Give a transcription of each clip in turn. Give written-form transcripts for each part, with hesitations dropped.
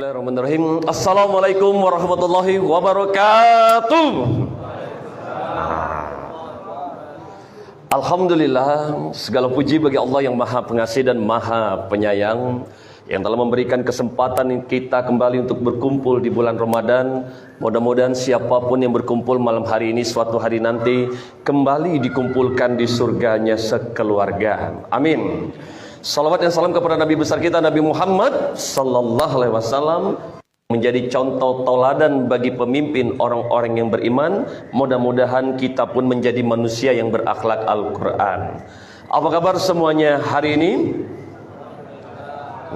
Bismillahirrahmanirrahim. Assalamualaikum warahmatullahi wabarakatuh. Alhamdulillah, segala puji bagi Allah yang Maha Pengasih dan Maha Penyayang, yang telah memberikan kesempatan kita kembali untuk berkumpul di bulan Ramadan. Mudah-mudahan siapapun yang berkumpul malam hari ini, suatu hari nanti kembali dikumpulkan di surganya sekeluarga. Amin. Salawat dan salam kepada Nabi besar kita, Nabi Muhammad sallallahu alaihi wasallam, menjadi contoh teladan bagi pemimpin orang-orang yang beriman. Mudah-mudahan kita pun menjadi manusia yang berakhlak Al-Quran. Apa kabar semuanya hari ini?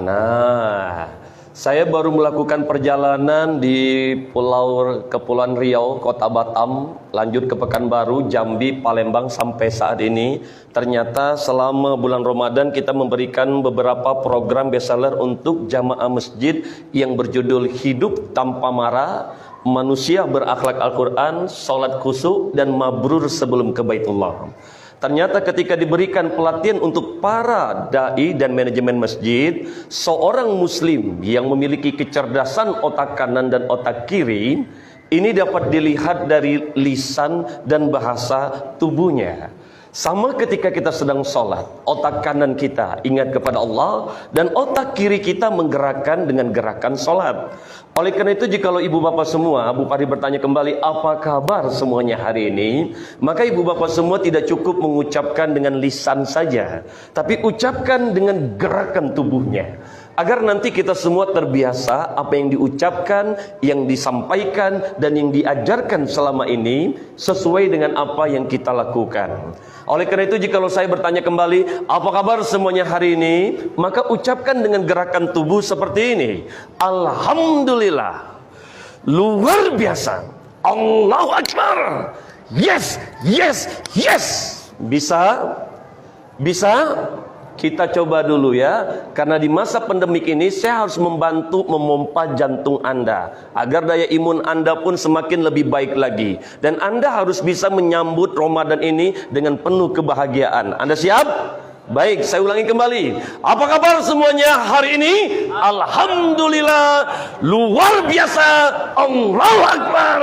Nah, saya baru melakukan perjalanan di Kepulauan Riau, Kota Batam, lanjut ke Pekanbaru, Jambi, Palembang sampai saat ini. Ternyata selama bulan Ramadan kita memberikan beberapa program bestseller untuk jamaah masjid yang berjudul Hidup Tanpa Marah, Manusia Berakhlak Al-Quran, Salat Khusyuk, dan Mabrur Sebelum ke Baitullah. Ternyata ketika diberikan pelatihan untuk para dai dan manajemen masjid, seorang muslim yang memiliki kecerdasan otak kanan dan otak kiri, ini dapat dilihat dari lisan dan bahasa tubuhnya. Sama ketika kita sedang sholat, otak kanan kita ingat kepada Allah, dan otak kiri kita menggerakkan dengan gerakan sholat. Oleh karena itu, jikalau ibu bapak semua, Bu Pari bertanya kembali, apa kabar semuanya hari ini? Maka ibu bapak semua tidak cukup mengucapkan dengan lisan saja, tapi ucapkan dengan gerakan tubuhnya. Agar nanti kita semua terbiasa apa yang diucapkan, yang disampaikan, dan yang diajarkan selama ini sesuai dengan apa yang kita lakukan. Oleh karena itu, jikalau saya bertanya kembali, apa kabar semuanya hari ini? Maka ucapkan dengan gerakan tubuh seperti ini. Alhamdulillah, luar biasa, Allahu Akbar, yes, yes, yes. Bisa? Kita coba dulu ya, karena di masa pandemik ini saya harus membantu memompa jantung Anda, agar daya imun Anda pun semakin lebih baik lagi. Dan Anda harus bisa menyambut Ramadan ini dengan penuh kebahagiaan. Anda siap? Baik, saya ulangi kembali. Apa kabar semuanya hari ini? Alhamdulillah, luar biasa, Allahu Akbar,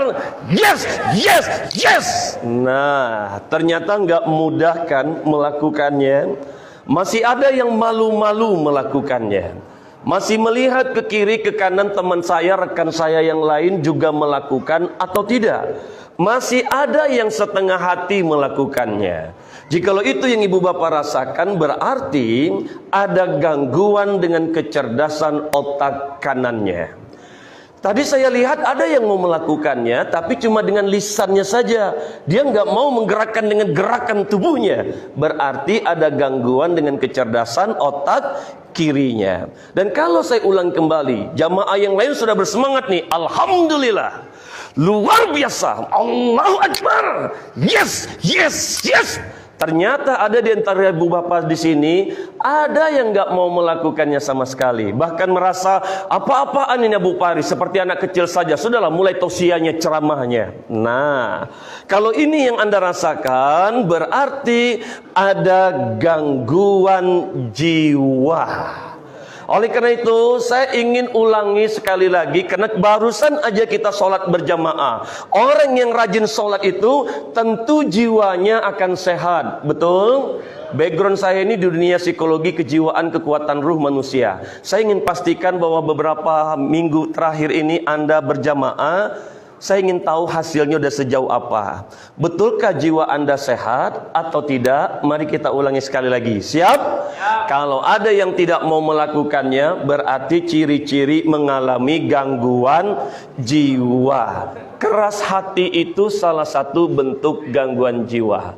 yes, yes, yes. Nah, ternyata nggak mudah kan melakukannya. Masih ada yang malu-malu melakukannya. Masih melihat ke kiri, ke kanan teman saya, rekan saya yang lain juga melakukan atau tidak. Masih ada yang setengah hati melakukannya. Jikalau itu yang ibu bapak rasakan, berarti ada gangguan dengan kecerdasan otak kanannya. Tadi saya lihat ada yang mau melakukannya, tapi cuma dengan lisannya saja. Dia nggak mau menggerakkan dengan gerakan tubuhnya. Berarti ada gangguan dengan kecerdasan otak kirinya. Dan kalau saya ulang kembali, jamaah yang lain sudah bersemangat nih. Alhamdulillah, luar biasa, Allahu Akbar, yes, yes, yes. Ternyata ada di antara ibu bapak di sini, ada yang nggak mau melakukannya sama sekali. Bahkan merasa apa-apaan ini Bu Pari, seperti anak kecil saja. Sudahlah, mulai tausiahnya, ceramahnya. Nah, kalau ini yang Anda rasakan, berarti ada gangguan jiwa. Oleh karena itu, saya ingin ulangi sekali lagi, karena barusan aja kita sholat berjamaah. Orang yang rajin sholat itu tentu jiwanya akan sehat, betul? Background saya ini di dunia psikologi, kejiwaan, kekuatan ruh manusia. Saya ingin pastikan bahwa beberapa minggu terakhir ini Anda berjamaah. Saya ingin tahu hasilnya udah sejauh apa. Betulkah jiwa Anda sehat atau tidak? Mari kita ulangi sekali lagi. Siap? Kalau ada yang tidak mau melakukannya, berarti ciri-ciri mengalami gangguan jiwa. Keras hati itu salah satu bentuk gangguan jiwa.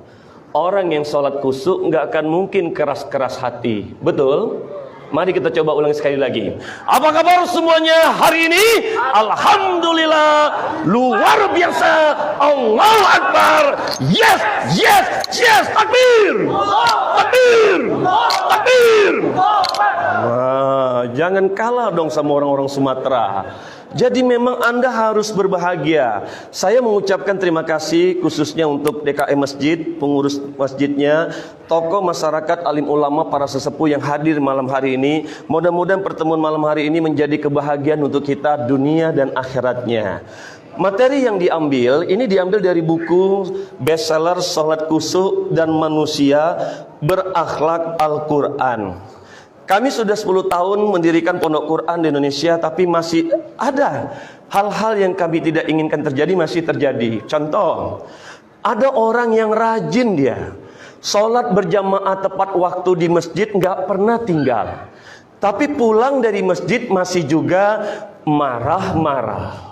Orang yang sholat khusyuk nggak akan mungkin keras-keras hati. Betul? Mari kita coba ulang sekali lagi. Apa kabar semuanya hari ini? Alhamdulillah, luar biasa, Allahu Akbar, yes, yes, yes, takbir, takbir, takbir. Wah, jangan kalah dong sama orang-orang Sumatera. Jadi memang Anda harus berbahagia. Saya mengucapkan terima kasih khususnya untuk DKM Masjid, pengurus masjidnya, tokoh masyarakat, alim ulama, para sesepuh yang hadir malam hari ini. Mudah-mudahan pertemuan malam hari ini menjadi kebahagiaan untuk kita dunia dan akhiratnya. Materi yang diambil, ini diambil dari buku bestseller Salat Khusyuk dan Manusia Berakhlak Al-Quran. Kami sudah 10 tahun mendirikan pondok Quran di Indonesia, tapi masih ada hal-hal yang kami tidak inginkan terjadi, masih terjadi. Contoh, ada orang yang rajin dia, sholat berjamaah tepat waktu di masjid, nggak pernah tinggal. Tapi pulang dari masjid masih juga marah-marah.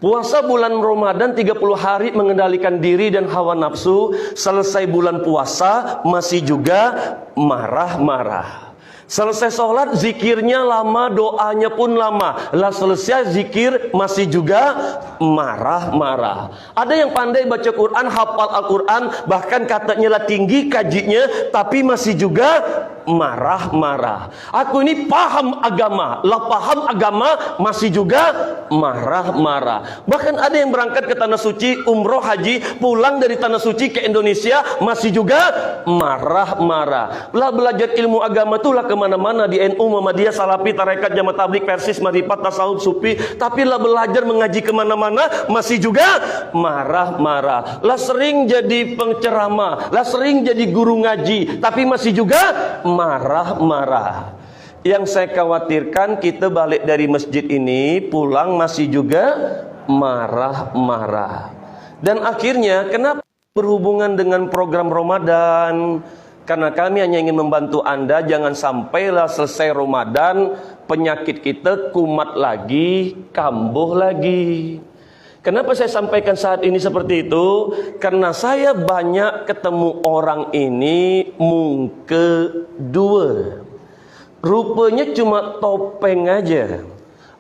Puasa bulan Ramadan 30 hari mengendalikan diri dan hawa nafsu, selesai bulan puasa masih juga marah-marah. Selesai sholat zikirnya lama, doanya pun lama. Lah selesai zikir masih juga marah-marah. Ada yang pandai baca Quran, hafal Al-Quran, bahkan katanya lah tinggi kajinya, tapi masih juga marah-marah. Aku ini paham agama, lah paham agama masih juga marah-marah. Bahkan ada yang berangkat ke tanah suci, umroh, haji, pulang dari tanah suci ke Indonesia masih juga marah-marah. Lah belajar ilmu agama itulah kemana-mana, di NU, Muhammadiyah, Salafi, Tarekat, Jamaah Tabligh, Persis, Marifat, Tasawuf, Sufi. Tapi lah belajar mengaji kemana-mana masih juga marah-marah. Lah sering jadi penceramah, lah sering jadi guru ngaji, tapi masih juga marah-marah. Yang saya khawatirkan kita balik dari masjid ini, pulang masih juga marah-marah. Dan akhirnya kenapa berhubungan dengan program Ramadan? Karena kami hanya ingin membantu Anda, jangan sampailah selesai Ramadan penyakit kita kumat lagi, kambuh lagi. Kenapa saya sampaikan saat ini seperti itu? Karena saya banyak ketemu orang ini mungke dua. Rupanya cuma topeng aja.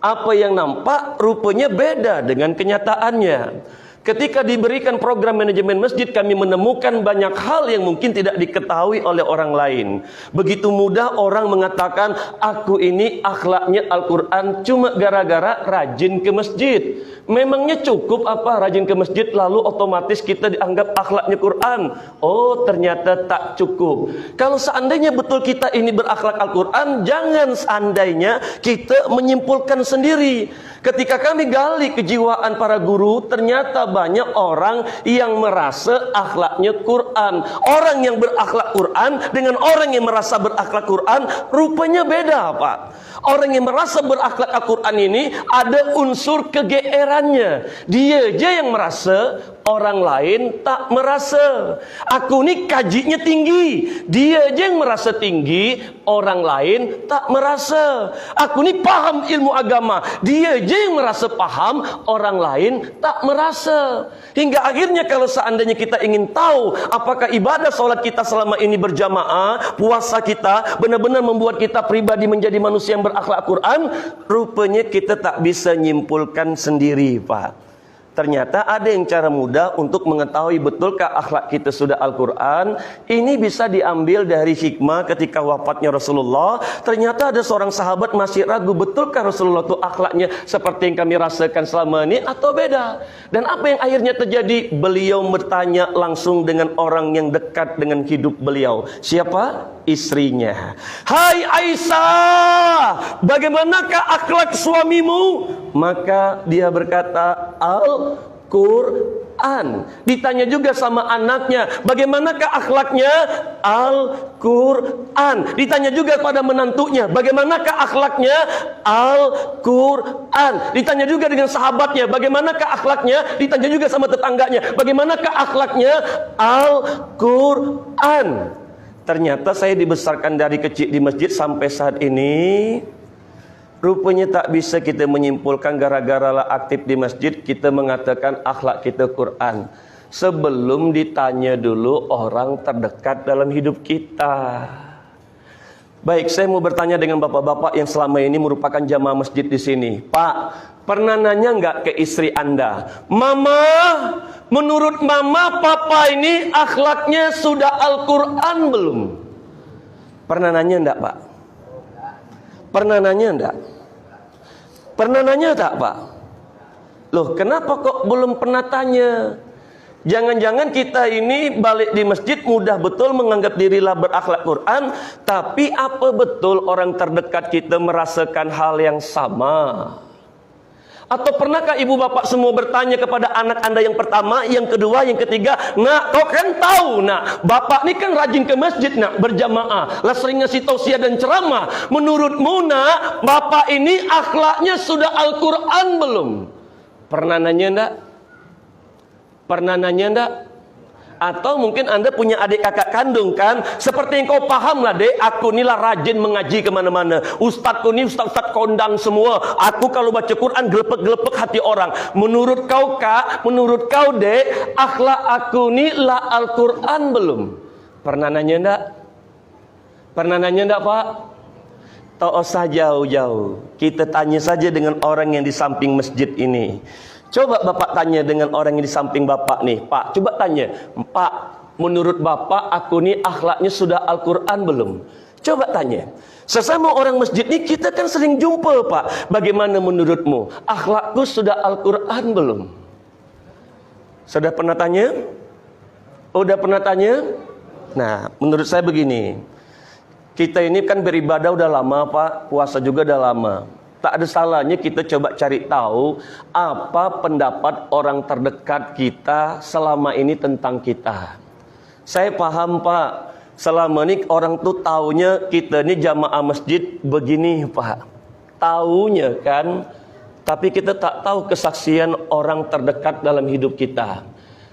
Apa yang nampak rupanya beda dengan kenyataannya. Ketika diberikan program manajemen masjid, kami menemukan banyak hal yang mungkin tidak diketahui oleh orang lain. Begitu mudah orang mengatakan, aku ini akhlaknya Al-Quran cuma gara-gara rajin ke masjid. Memangnya cukup apa rajin ke masjid lalu otomatis kita dianggap akhlaknya Quran? Oh, ternyata tak cukup. Kalau seandainya betul kita ini berakhlak Al-Quran, jangan seandainya kita menyimpulkan sendiri. Ketika kami gali kejiwaan para guru, ternyata banyak orang yang merasa akhlaknya Quran. Orang yang berakhlak Quran dengan orang yang merasa berakhlak Quran rupanya beda, Pak. Orang yang merasa berakhlak Al-Quran ini ada unsur kegeerannya. Dia aja yang merasa, orang lain tak merasa. Aku ini kajinya tinggi, dia aja yang merasa tinggi, orang lain tak merasa. Aku ini paham ilmu agama, dia aja yang merasa paham, orang lain tak merasa. Hingga akhirnya kalau seandainya kita ingin tahu apakah ibadah sholat kita selama ini berjamaah, puasa kita benar-benar membuat kita pribadi menjadi manusia yang berakhlak Quran, rupanya kita tak bisa nyimpulkan sendiri, Pak. Ternyata ada yang cara mudah untuk mengetahui betulkah akhlak kita sudah Al-Quran. Ini bisa diambil dari hikmah ketika wafatnya Rasulullah. Ternyata ada seorang sahabat masih ragu, betulkah Rasulullah itu akhlaknya seperti yang kami rasakan selama ini atau beda. Dan apa yang akhirnya terjadi? Beliau bertanya langsung dengan orang yang dekat dengan hidup beliau. Siapa? Istrinya. Hai Aisyah, bagaimanakah akhlak suamimu? Maka dia berkata, Al-Quran. Ditanya juga sama anaknya, bagaimanakah akhlaknya? Al-Quran. Ditanya juga pada menantunya, bagaimanakah akhlaknya? Al-Quran. Ditanya juga dengan sahabatnya, bagaimanakah akhlaknya? Ditanya juga sama tetangganya, bagaimanakah akhlaknya? Al-Quran. Ternyata saya dibesarkan dari kecil di masjid sampai saat ini. Rupanya tak bisa kita menyimpulkan gara-gara lah aktif di masjid kita mengatakan akhlak kita Quran. Sebelum ditanya dulu orang terdekat dalam hidup kita. Baik, saya mau bertanya dengan bapak-bapak yang selama ini merupakan jamaah masjid di sini. Pak, pernah nanya nggak ke istri Anda, Mama, menurut Mama Papa ini akhlaknya sudah Al-Quran belum? Pernah nanya enggak, Pak? Pernah nanya enggak? Pernah nanya tak Pak? Loh kenapa kok belum pernah tanya? Jangan-jangan kita ini balik di masjid mudah betul menganggap dirilah berakhlak Quran, tapi apa betul orang terdekat kita merasakan hal yang sama? Atau pernahkah ibu bapak semua bertanya kepada anak anda yang pertama, yang kedua, yang ketiga, nak, kau kan tahu nak, bapak ni kan rajin ke masjid nak, berjamaah, lah sering ngasih tausiah dan ceramah. Menurutmu nak, bapak ini akhlaknya sudah Al-Quran belum? Pernah nanya enggak? Pernah nanya enggak? Atau mungkin anda punya adik kakak kandung kan? Seperti yang kau paham lah dek, aku inilah rajin mengaji kemana-mana. Ustadku ini ustaz kondang semua. Aku kalau baca Quran gelepek-gelepek hati orang. Menurut kau kak, menurut kau dek, akhlak aku ini lah Al-Quran belum? Pernah nanya enggak? Pernah nanya enggak Pak? Tak usah jauh-jauh, kita tanya saja dengan orang yang di samping masjid ini. Coba bapak tanya dengan orang yang di samping bapak nih, Pak, coba tanya, Pak, menurut bapak aku nih akhlaknya sudah Al-Quran belum? Coba tanya. Sesama orang masjid ini kita kan sering jumpa Pak. Bagaimana menurutmu? Akhlakku sudah Al-Quran belum? Sudah pernah tanya? Udah pernah tanya? Nah, menurut saya begini. Kita ini kan beribadah udah lama Pak, puasa juga udah lama. Tak ada salahnya kita coba cari tahu apa pendapat orang terdekat kita selama ini tentang kita. Saya paham Pak, selama ini orang tuh taunya kita ini jamaah masjid begini Pak. Taunya kan, tapi kita tak tahu kesaksian orang terdekat dalam hidup kita.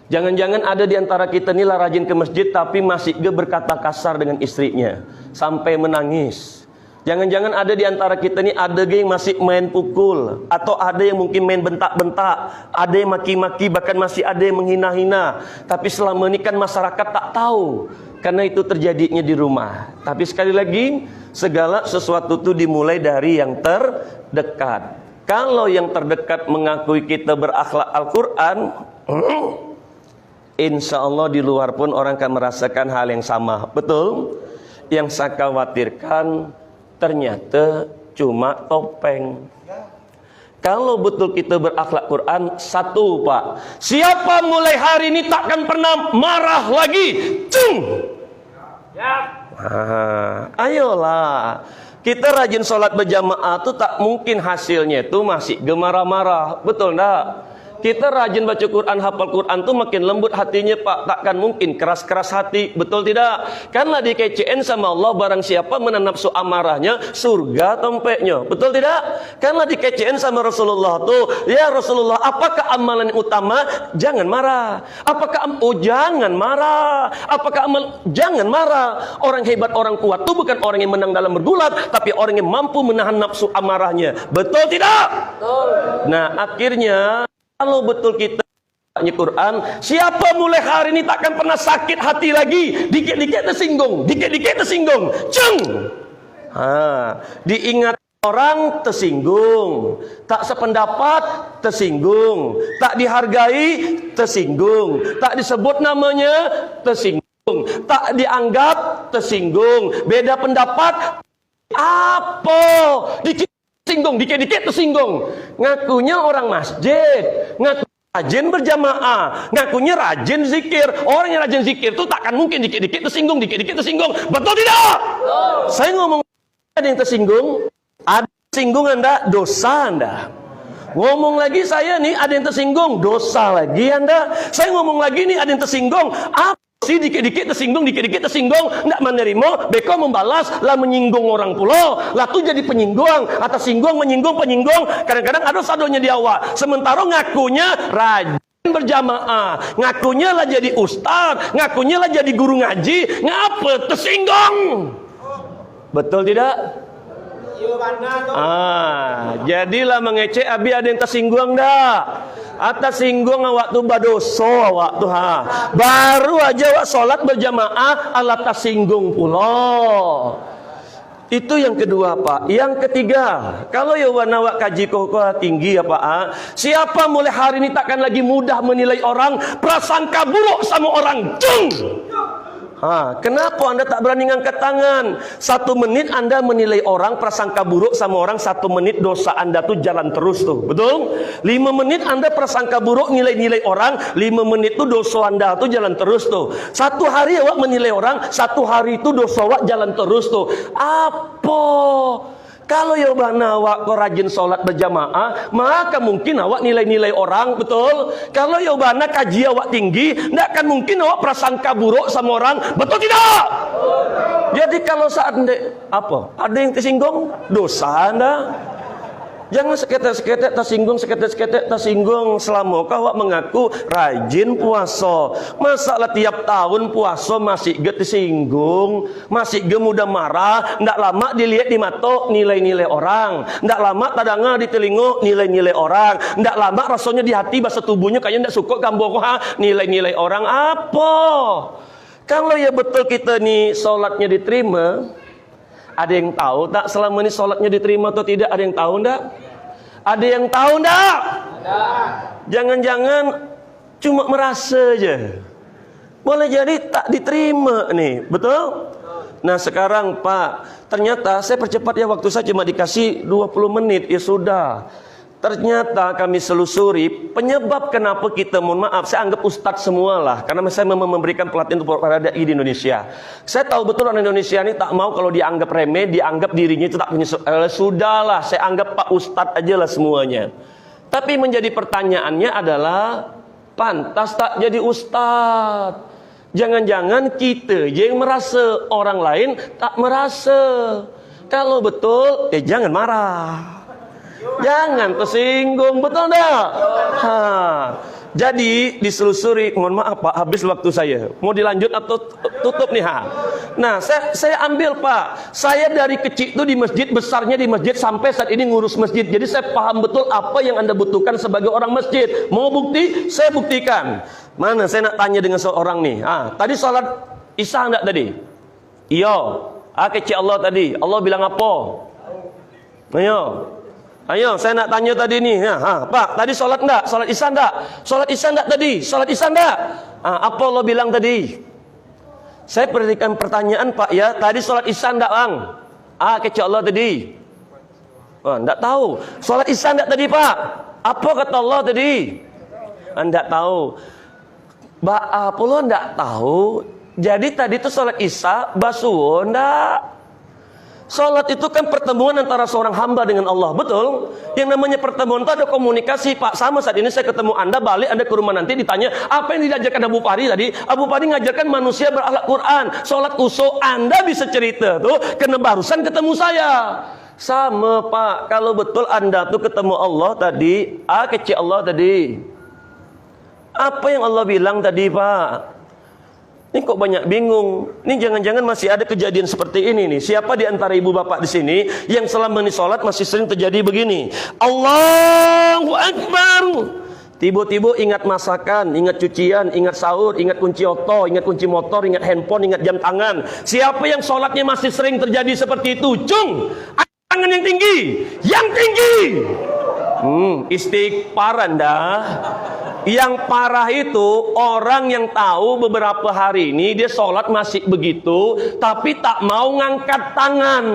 Jangan-jangan ada di antara kita ini lah rajin ke masjid tapi masih berkata kasar dengan istrinya sampai menangis. Jangan-jangan ada di antara kita ini ada yang masih main pukul, atau ada yang mungkin main bentak-bentak, ada yang maki-maki, bahkan masih ada yang menghina-hina. Tapi selama ini kan masyarakat tak tahu, karena itu terjadinya di rumah. Tapi sekali lagi, segala sesuatu itu dimulai dari yang terdekat. Kalau yang terdekat mengakui kita berakhlak Al-Quran, insya Allah di luar pun orang akan merasakan hal yang sama. Betul? Yang saya khawatirkan ternyata cuma topeng. Kalau betul kita berakhlak Quran, satu Pak, siapa mulai hari ini takkan pernah marah lagi? Cung! Ayolah, kita rajin sholat berjamaah tuh tak mungkin hasilnya itu masih gemarah-marah. Betul enggak? Kita rajin baca Quran, hafal Quran tuh makin lembut hatinya Pak. Takkan mungkin keras-keras hati. Betul tidak? Karena di KCN sama Allah, barang siapa menahan nafsu amarahnya, surga tempatnya. Betul tidak? Karena di KCN sama Rasulullah tuh, ya Rasulullah, apakah amalan yang utama? Jangan marah. Apakah jangan marah. Apakah amal? Jangan marah. Orang hebat, orang kuat tuh bukan orang yang menang dalam bergulat, tapi orang yang mampu menahan nafsu amarahnya. Betul tidak? Betul. Nah, akhirnya kalau betul kita baca Quran, siapa mulai hari ini takkan pernah sakit hati lagi? Dikit-dikit tersinggung, dikit-dikit tersinggung. Ceng! Diingat orang tersinggung, tak sependapat tersinggung, tak dihargai tersinggung, tak disebut namanya tersinggung, tak dianggap tersinggung, beda pendapat apa? Tersinggung, dikit-dikit tersinggung. Ngakunya orang masjid, ngaku rajin berjamaah, ngakunya rajin zikir. Orang yang rajin zikir itu takkan mungkin dikit-dikit tersinggung, dikit-dikit tersinggung. Betul tidak? Saya ngomong ada yang tersinggung, ada tersinggung Anda, dosa Anda. Ngomong lagi saya nih ada yang tersinggung, dosa lagi Anda. Saya ngomong lagi nih ada yang tersinggung, apa sih dikit-dikit tersinggung, ndak menerima, beko membalas, lah menyinggung orang pulau, lah tuh jadi penyinggung, atas singgung, menyinggung, penyinggung, kadang-kadang ada sadonya di awal, sementara ngakunya rajin berjamaah, ngakunya lah jadi ustaz, ngakunya lah jadi guru ngaji, ngapa tersinggung? Betul tidak? Jadilah mengecek abi ada yang tersinggung dah. Atas singgung waktu badoso waktu baru aja wak solat berjamaah alat tersinggung pulo. Itu yang kedua Pak. Yang ketiga, kalau ya wak kaji kok tinggi ya Pak, siapa mulai hari ini takkan lagi mudah menilai orang, prasangka buruk sama orang. Cung! Kenapa Anda tak berani ngangkat tangan? 1 menit Anda menilai orang, prasangka buruk sama orang, 1 menit dosa Anda tuh jalan terus tuh, betul? 5 menit Anda prasangka buruk, nilai-nilai orang, 5 menit tuh dosa Anda tuh jalan terus tuh. 1 hari awak menilai orang, 1 hari itu dosa awak jalan terus tuh. Apa? Kalau ya bana awak kau rajin sholat berjamaah, maka mungkin awak nilai-nilai orang, betul? Kalau ya bana kaji awak tinggi, tidak akan mungkin awak prasangka buruk sama orang, betul tidak? Jadi kalau saat ada yang tersinggung, dosa Anda. Jangan seketek-seketek seketek-seketek tersinggung. Selama kau awak mengaku rajin puasa, masalah tiap tahun puasa masih ge tersinggung, masih ge mudah marah. Ndak lama dilihat di mata nilai-nilai orang, ndak lama tadanga di telinga nilai-nilai orang, ndak lama rasanya di hati bahasa tubuhnya kayaknya ndak suka gambar nilai-nilai orang. Apa? Kalau ya betul kita nih sholatnya diterima, ada yang tahu tak selama ini sholatnya diterima atau tidak? Ada yang tahu tak? Ada yang tahu tak? Jangan-jangan cuma merasa aja. Boleh jadi tak diterima nih, betul? Nah sekarang Pak, ternyata saya percepat ya, waktu saya cuma dikasih 20 menit, ya sudah. Ternyata kami selusuri penyebab kenapa kita, mohon maaf, saya anggap ustadz semua lah, karena saya memberikan pelatihan untuk para dai di Indonesia. Saya tahu betul orang Indonesia ini tak mau kalau dianggap remeh, dianggap dirinya itu tak punya. Sudahlah, saya anggap Pak Ustadz aja lah semuanya. Tapi menjadi pertanyaannya adalah, pantas tak jadi ustadz? Jangan-jangan kita yang merasa orang lain tak merasa. Kalau betul, jangan marah. Jangan tersinggung, betul tak? Jadi diselusuri, mohon maaf Pak, habis waktu saya. Mau dilanjut atau tutup nih? Nah, saya ambil Pak. Saya dari kecil itu di masjid, besarnya di masjid, sampai saat ini ngurus masjid. Jadi saya paham betul apa yang Anda butuhkan sebagai orang masjid. Mau bukti? Saya buktikan. Mana saya nak tanya dengan seorang nih. Tadi sholat Isya enggak tadi? Iya. Kecil Allah tadi. Allah bilang apa? Ayo, saya nak tanya tadi nih. Pak, tadi sholat enggak? Sholat Isya enggak? Sholat Isya enggak tadi? Sholat Isya enggak? Apa Allah bilang tadi? Saya berikan pertanyaan Pak ya. Tadi sholat Isya enggak Bang? Kecil Allah tadi. Enggak tahu. Sholat Isya enggak tadi Pak? Apa kata Allah tadi? Enggak tahu. Apa Allah enggak tahu? Jadi tadi itu sholat Isya, basuh enggak? Salat itu kan pertemuan antara seorang hamba dengan Allah, betul? Yang namanya pertemuan itu ada komunikasi, Pak. Sama saat ini saya ketemu Anda, balik Anda ke rumah nanti ditanya, apa yang diajarkan Abu Pari tadi? Abu Pari ngajarkan manusia berakhlak Quran. Salat usuk, Anda bisa cerita tuh, karena barusan ketemu saya. Sama Pak, kalau betul Anda tuh ketemu Allah tadi, kecil Allah tadi. Apa yang Allah bilang tadi Pak? Ini kok banyak bingung. Ini jangan-jangan masih ada kejadian seperti ini nih. Siapa di antara ibu bapak di sini yang selama ini sholat masih sering terjadi begini? Allahu Akbar. Tiba-tiba ingat masakan, ingat cucian, ingat sahur, ingat kunci oto, ingat kunci motor, ingat handphone, ingat jam tangan. Siapa yang sholatnya masih sering terjadi seperti itu? Cung, tangan yang tinggi, yang tinggi. Istighfar Anda. Yang parah itu orang yang tahu beberapa hari ini dia sholat masih begitu, tapi tak mau ngangkat tangan.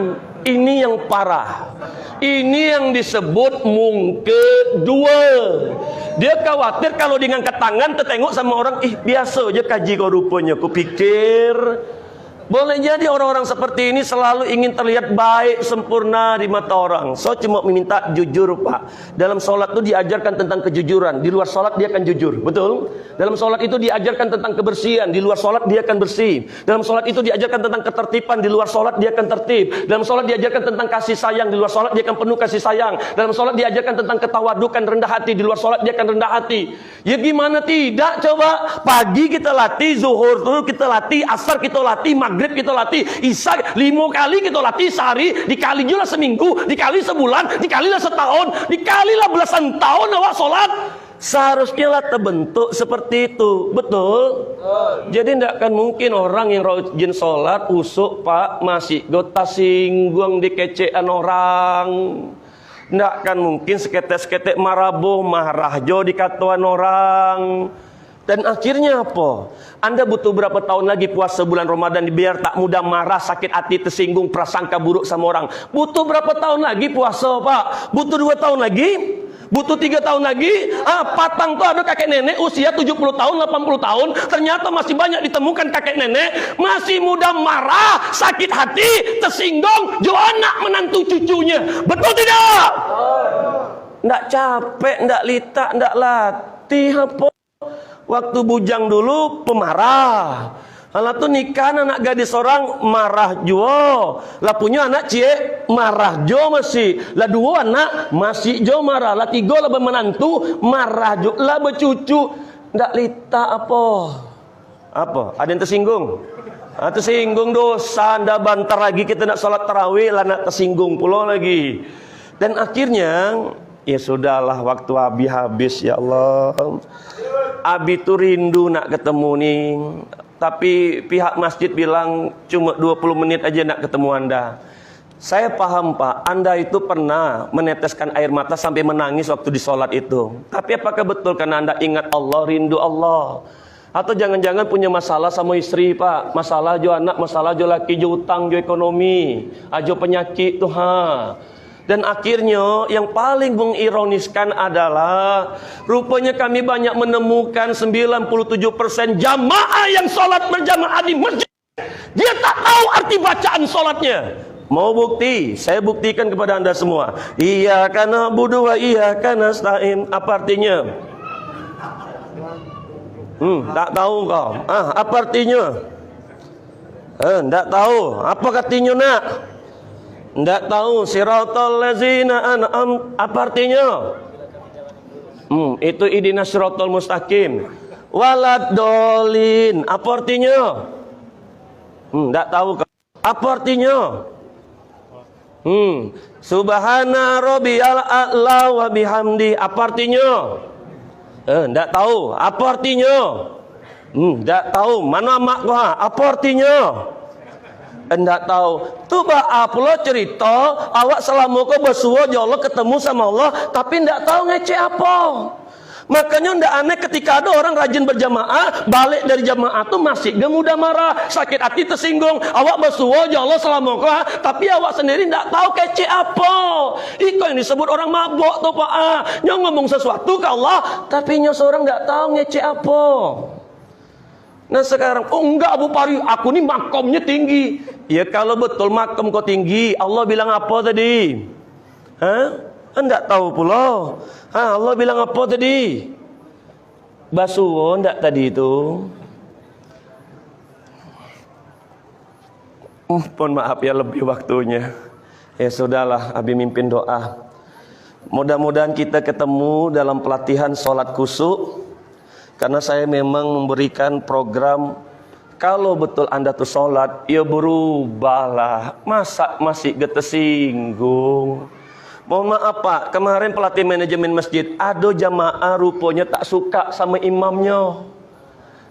Ini yang parah. Ini yang disebut mungke dua. Dia khawatir kalau dia ngangkat tangan tertengok sama orang, biasa aja kaji kau rupanya. Kupikir boleh jadi orang-orang seperti ini selalu ingin terlihat baik, sempurna di mata orang. So cuma meminta jujur Pak. Dalam sholat itu diajarkan tentang kejujuran. Di luar sholat dia akan jujur, betul? Dalam sholat itu diajarkan tentang kebersihan. Di luar sholat dia akan bersih. Dalam sholat itu diajarkan tentang ketertiban. Di luar sholat dia akan tertib. Dalam sholat diajarkan tentang kasih sayang. Di luar sholat dia akan penuh kasih sayang. Dalam sholat diajarkan tentang ketawadukan, rendah hati. Di luar sholat dia akan rendah hati. Ya gimana tidak coba? Pagi kita latih, zuhur tuh kita latih, asar kita latih, maghrib kita latih, Isya 5 kali kita latih sehari, dikali juga seminggu, dikali sebulan, dikalilah setahun, dikalilah belasan tahun awak sholat. Seharusnya lah terbentuk seperti itu, betul? Jadi tidak akan mungkin orang yang rajin sholat usuk Pak masih gota singgung dikecean orang. Tidak akan mungkin seketek-seketek marabuh marah jo dikatuan orang. Dan akhirnya apa? Anda butuh berapa tahun lagi puasa bulan Ramadan biar tak mudah marah, sakit hati, tersinggung, prasangka buruk sama orang? Butuh berapa tahun lagi puasa, Pak? Butuh 2 tahun lagi? Butuh 3 tahun lagi? Patang tuh ada kakek nenek usia 70 tahun, 80 tahun. Ternyata masih banyak ditemukan kakek nenek masih mudah marah, sakit hati, tersinggung, jo anak menantu cucunya. Betul tidak? Ndak capek, ndak litak, ndak latih apa? Waktu bujang dulu pemarah. Alah tuh nikah anak gadis orang marah jo. Lah punya anak cie marah jo masih. Lah 2 anak masih jo marah. Lah 3 lah menantu marah jo. Lah bercucu ndak lita apa? Apa? Ada yang tersinggung? Tersinggung dosa. Ndak bantar lagi kita nak salat tarawih lah nak tersinggung pula lagi. Dan akhirnya ya sudahlah, waktu Abi habis ya Allah. Abi tuh rindu nak ketemu nih. Tapi pihak masjid bilang cuma 20 menit aja nak ketemu Anda. Saya paham Pak, Anda itu pernah meneteskan air mata sampai menangis waktu di sholat itu. Tapi apakah betul karena Anda ingat Allah, rindu Allah? Atau jangan-jangan punya masalah sama istri Pak? Masalah jo anak, masalah jo laki, jo utang, jo ekonomi, jo penyakit tuh Dan akhirnya yang paling mengironiskan adalah rupanya kami banyak menemukan 97% jamaah yang sholat berjamaah di masjid. Dia tak tahu arti bacaan sholatnya. Mau bukti? Saya buktikan kepada Anda semua. Iyyaka na'budu wa iyyaka nasta'in. Apa artinya? Tak tahu kau. Apa artinya? Tak tahu. Apa artinya nak? Ndak tahu. Siratal ladzina an'am. Apa artinya? Itu ihdinas siratal mustaqim. Waladdallin. Apa artinya? Ndak tahu. Apa artinya? Subhana rabbiyal a'la wa bihamdi. Apa artinya? Ndak tahu. Apa artinya? Ndak tahu. Mana mak gua? Apa artinya? Enggak tahu. Tu ba pula cerita awak selama kau bersuah ya Allah ketemu sama Allah tapi enggak tahu ngece apa. Makanya enggak aneh ketika ada orang rajin berjamaah balik dari jamaah tu masih mudah marah, sakit hati, tersinggung. Awak bersuah ya Allah selama kau tapi awak sendiri enggak tahu kece apa. Iko yang disebut orang mabuk tu Pak. Nyo ngomong sesuatu ke Allah tapi nyo seorang enggak tahu ngece apa. Nah sekarang, enggak Abu Pari, aku ni makomnya tinggi. Ya kalau betul makom kau tinggi, Allah bilang apa tadi? Enggak tahu pula. Allah bilang apa tadi? Basuh enggak tadi itu? Mohon maaf ya lebih waktunya. Ya sudahlah, Abi mimpin doa. Mudah-mudahan kita ketemu dalam pelatihan sholat khusyuk. Karena saya memang memberikan program kalau betul Anda tuh sholat, ya berubahlah. Masa masih getesinggung? Mohon maaf Pak, kemarin pelatih manajemen masjid, ada jamaah rupanya tak suka sama imamnya.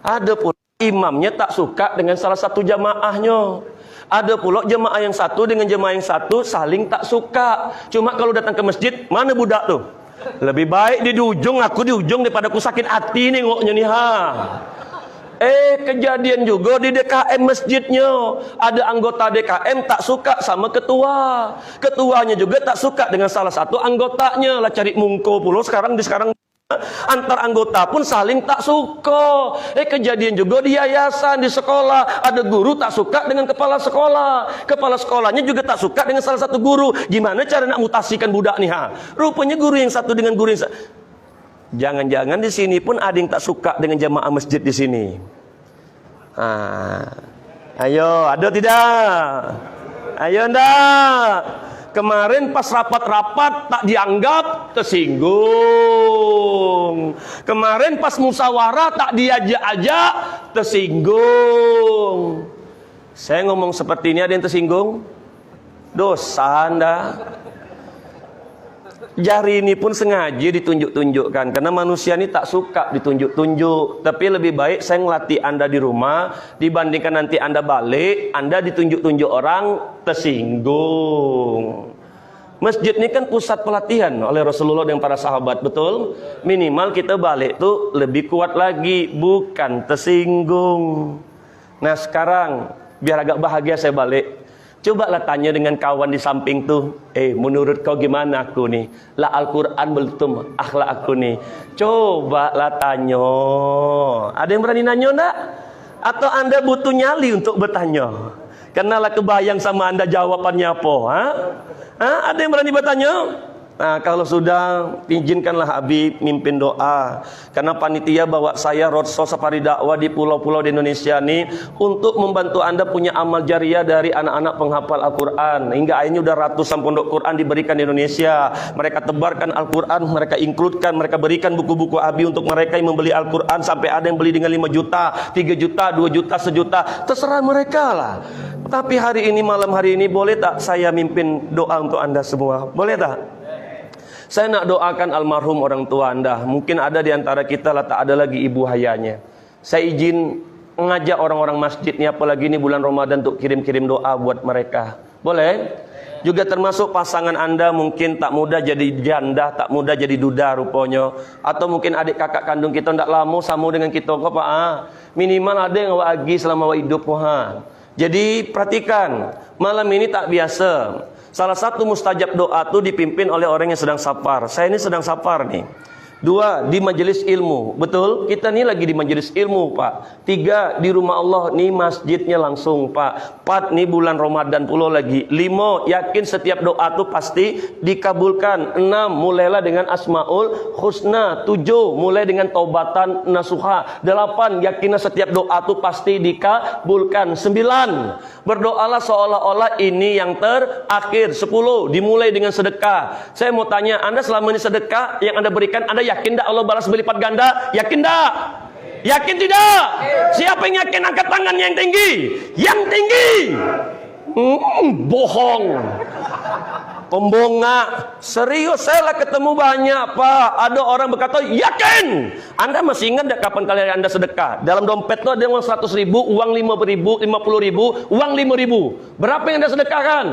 Ada pula imamnya tak suka dengan salah satu jamaahnya. Ada pula jamaah yang satu dengan jamaah yang satu saling tak suka. Cuma kalau datang ke masjid, mana budak tuh? Lebih baik di ujung, aku di ujung daripada aku sakit hati nengoknya nih kejadian juga di DKM masjidnya. Ada anggota DKM tak suka sama ketua. Ketuanya juga tak suka dengan salah satu anggotanya. Lah cari mungko pula sekarang antar anggota pun saling tak suka. Kejadian juga di yayasan, di sekolah. Ada guru tak suka dengan kepala sekolah. Kepala sekolahnya juga tak suka dengan salah satu guru. Gimana cara nak mutasikan budak nih Rupanya guru yang satu dengan guru yang satu. Jangan-jangan di sini pun ada yang tak suka dengan jamaah masjid di sini. Ayo, ada tidak? Ayo ndak? Kemarin pas rapat-rapat tak dianggap, tersinggung. Kemarin pas musyawarah tak diajak-ajak, tersinggung. Saya ngomong seperti ini ada yang tersinggung? Dosa Anda. Jari ini pun sengaja ditunjuk-tunjukkan karena manusia ini tak suka ditunjuk-tunjuk. Tapi lebih baik saya ngelatih Anda di rumah dibandingkan nanti Anda balik, Anda ditunjuk-tunjuk orang tersinggung. Masjid ini kan pusat pelatihan oleh Rasulullah dan para sahabat, betul? Minimal kita balik tuh lebih kuat lagi, bukan tersinggung. Nah sekarang, biar agak bahagia saya balik. Cobalah tanya dengan kawan di samping tuh, menurut kau gimana aku nih? La Al-Quran belum akhlak aku nih. Cobalah tanya. Ada yang berani nanya enggak? Atau Anda butuh nyali untuk bertanya? Kenalah kebayang sama Anda jawabannya apa? Ada yang berani bertanya? Nah, kalau sudah, izinkanlah Habib mimpin doa. Karena panitia bawa saya roadshow safari dakwah di pulau-pulau di Indonesia ini untuk membantu Anda punya amal jariah dari anak-anak penghafal Al-Quran. Hingga akhirnya udah ratusan pondok Quran diberikan di Indonesia. Mereka tebarkan Al-Quran, mereka includekan, mereka berikan buku-buku Habib untuk mereka yang membeli Al-Quran. Sampai ada yang beli dengan 5 juta, 3 juta, 2 juta, 1 juta. Terserah mereka lah. Tapi hari ini, malam hari ini, boleh tak saya mimpin doa untuk Anda semua? Boleh tak? Saya nak doakan almarhum orang tua Anda. Mungkin ada di antara kita lah tak ada lagi ibu hayanya. Saya izin mengajak orang-orang masjid ni, apalagi ini bulan Ramadan, untuk kirim-kirim doa buat mereka. Boleh? Juga termasuk pasangan Anda mungkin tak mudah jadi janda, tak mudah jadi duda rupanya. Atau mungkin adik kakak kandung kita tak lama sama dengan kita kok Pak. Minimal ada yang awak agi selama awak hidup. Jadi perhatikan, malam ini tak biasa. Salah satu mustajab doa itu dipimpin oleh orang yang sedang safar. Saya ini sedang safar nih. 2, di majelis ilmu. Betul? Kita ini lagi di majelis ilmu, Pak. 3, di rumah Allah. Nih masjidnya langsung, Pak. 4, nih bulan Ramadan pula lagi. 5, yakin setiap doa itu pasti dikabulkan. 6, mulailah dengan Asmaul Husna. 7, mulai dengan taubatan nasuha. 8, yakinlah setiap doa itu pasti dikabulkan. 9, berdoalah seolah-olah ini yang terakhir. 10, dimulai dengan sedekah. Saya mau tanya, Anda selama ini sedekah yang Anda berikan, Anda yakin tak Allah balas berlipat ganda? Yakin tak? Yakin tidak? Siapa yang yakin angkat tangan yang tinggi? Yang tinggi. Bohong. Pembongak. Serius, saya lah ketemu banyak Pak. Ada orang berkata yakin. Anda masih ingat tak kapan kali Anda sedekah? Dalam dompet itu ada uang 100 ribu, uang 5 ribu, 50 ribu, uang 5 ribu. Berapa yang Anda sedekahkan?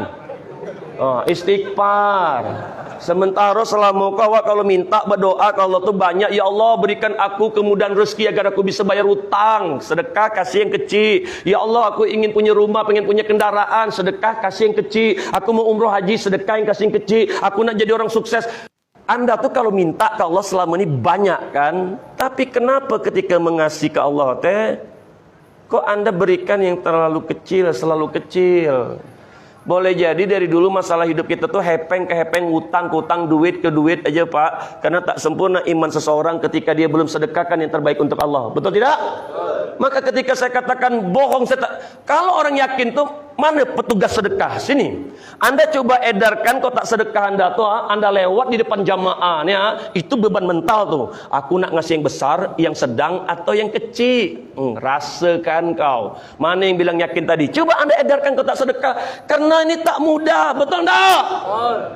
Istighfar. Sementara selama kau kalau minta berdoa, kalau tu banyak, ya Allah berikan aku kemudahan rezeki agar aku bisa bayar hutang. Sedekah kasih yang kecil. Ya Allah aku ingin punya rumah, pengen punya kendaraan. Sedekah kasih yang kecil. Aku mau umroh haji, sedekah yang kasih yang kecil. Aku nak jadi orang sukses. Anda tuh kalau minta ke Allah selama ini banyak kan? Tapi kenapa ketika mengasih ke Allah kok Anda berikan yang terlalu kecil, selalu kecil? Boleh jadi dari dulu masalah hidup kita tuh hepeng ke hepeng, utang ke utang, duit ke duit aja Pak. Karena tak sempurna iman seseorang ketika dia belum sedekahkan yang terbaik untuk Allah. Betul tidak? Maka ketika saya katakan bohong, kalau orang yakin tuh, mana petugas sedekah? Sini. Anda coba edarkan kotak sedekah Anda tuh, Anda lewat di depan jamaahnya, itu beban mental tuh. Aku nak ngasih yang besar, yang sedang, atau yang kecil. Rasakan kau. Mana yang bilang yakin tadi? Coba Anda edarkan kotak sedekah. Karena ini tak mudah, betul tak?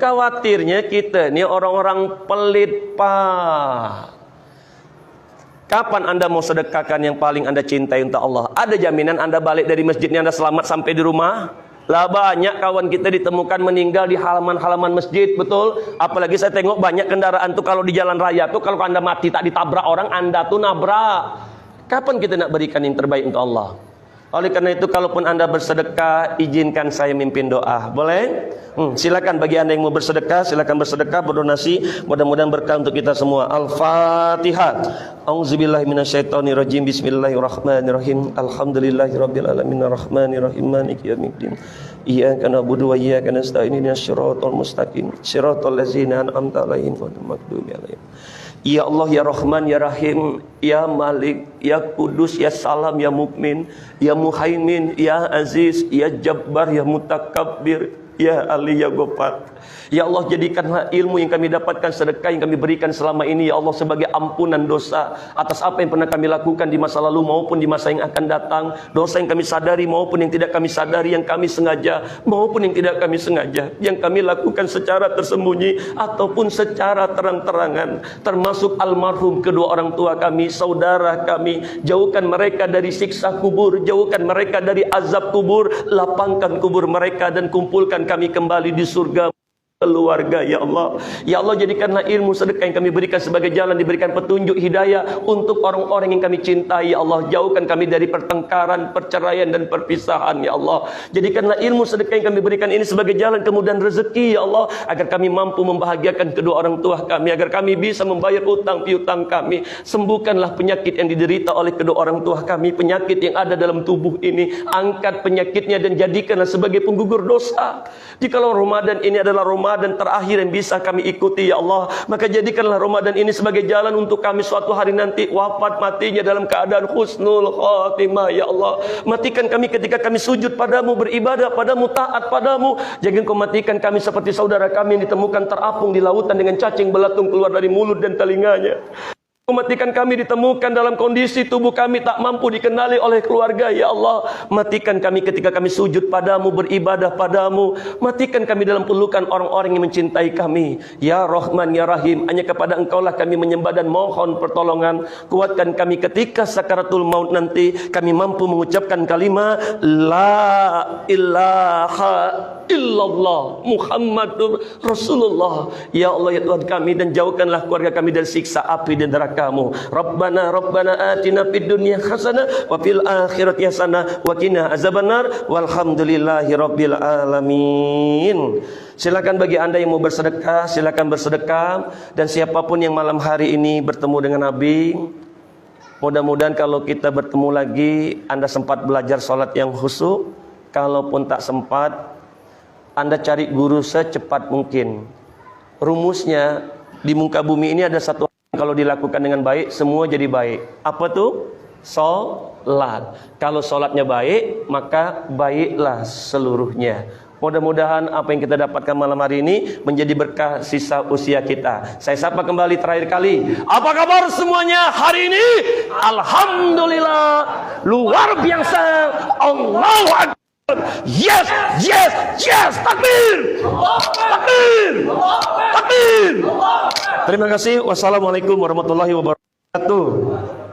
Khawatirnya kita ini orang-orang pelit Pak. Kapan Anda mau sedekahkan yang paling Anda cintai untuk Allah? Ada jaminan Anda balik dari masjidnya Anda selamat sampai di rumah? Lah banyak kawan kita ditemukan meninggal di halaman-halaman masjid, betul? Apalagi saya tengok banyak kendaraan tuh kalau di jalan raya tuh, kalau Anda mati tak ditabrak orang, Anda tuh nabrak. Kapan kita nak berikan yang terbaik untuk Allah? Oleh karena itu, kalaupun Anda bersedekah, izinkan saya mimpin doa. Boleh? Silakan bagi Anda yang mau bersedekah, silakan bersedekah, berdonasi. Mudah-mudahan berkah untuk kita semua. Al-Fatihah. Auzubillahi minasyaitonirrajim. Bismillahirrahmanirrahim. Alhamdulillahirabbil alamin arrahmanirrahim maliki yaumiddin. Iyyaka na'budu wa iyyaka nasta'in. Ihdinas siratal mustaqim. Shiratal ladzina an'amta 'alaihim ghairil maghdubi 'alaihim. Ya Allah, ya Rahman, ya Rahim, ya Malik, ya Kudus, ya Salam, ya Mukmin, ya Muhaimin, ya Aziz, ya Jabbar, ya Mutakabbir, ya Ali, ya Ghaffar. Ya Allah, jadikanlah ilmu yang kami dapatkan, sedekah yang kami berikan selama ini, ya Allah, sebagai ampunan dosa atas apa yang pernah kami lakukan di masa lalu maupun di masa yang akan datang. Dosa yang kami sadari maupun yang tidak kami sadari, yang kami sengaja maupun yang tidak kami sengaja, yang kami lakukan secara tersembunyi ataupun secara terang-terangan, termasuk almarhum kedua orang tua kami, saudara kami. Jauhkan mereka dari siksa kubur, jauhkan mereka dari azab kubur, lapangkan kubur mereka dan kumpulkan kami kembali di surga keluarga, ya Allah. Ya Allah, jadikanlah ilmu sedekah yang kami berikan sebagai jalan, diberikan petunjuk hidayah untuk orang-orang yang kami cintai, ya Allah. Jauhkan kami dari pertengkaran, perceraian dan perpisahan, ya Allah. Jadikanlah ilmu sedekah yang kami berikan ini sebagai jalan kemudahan rezeki, ya Allah, agar kami mampu membahagiakan kedua orang tua kami, agar kami bisa membayar utang piutang kami. Sembuhkanlah penyakit yang diderita oleh kedua orang tua kami, penyakit yang ada dalam tubuh ini. Angkat penyakitnya dan jadikanlah sebagai penggugur dosa. Jikalau Ramadan ini adalah Ramadan terakhir yang bisa kami ikuti, ya Allah, maka jadikanlah Ramadan ini sebagai jalan untuk kami suatu hari nanti wafat matinya dalam keadaan husnul khatimah, ya Allah. Matikan kami ketika kami sujud padamu, beribadah padamu, taat padamu. Jangan kau matikan kami seperti saudara kami yang ditemukan terapung di lautan dengan cacing belatung keluar dari mulut dan telinganya. Matikan kami ditemukan dalam kondisi tubuh kami tak mampu dikenali oleh keluarga, ya Allah. Matikan kami ketika kami sujud padamu, beribadah padamu. Matikan kami dalam pelukan orang-orang yang mencintai kami. Ya Rahman, Ya Rahim, hanya kepada Engkaulah kami menyembah dan mohon pertolongan. Kuatkan kami ketika sakaratul maut nanti, kami mampu mengucapkan kalimat La ilaha illallah Muhammadur Rasulullah. Ya Allah, ya Tuhan kami, dan jauhkanlah keluarga kami dari siksa api dan neraka kamu. Rabbana atina fid dunya hasanah wa fil akhirati hasanah wa qina azabannar walhamdulillahi rabbil alamin. Silakan bagi Anda yang mau bersedekah, silakan bersedekah. Dan siapapun yang malam hari ini bertemu dengan Nabi, mudah-mudahan kalau kita bertemu lagi, Anda sempat belajar sholat yang khusyuk. Kalaupun tak sempat, Anda cari guru secepat mungkin. Rumusnya di muka bumi ini ada satu, kalau dilakukan dengan baik, semua jadi baik. Apa tuh? Sholat. Kalau sholatnya baik, maka baiklah seluruhnya. Mudah-mudahan apa yang kita dapatkan malam hari ini menjadi berkah sisa usia kita. Saya sapa kembali terakhir kali. Apa kabar semuanya hari ini? Alhamdulillah, luar biasa. Allahu Akbar. Yes, yes, yes. Takbir, takbir, takbir. Terima kasih. Wassalamualaikum warahmatullahi wabarakatuh.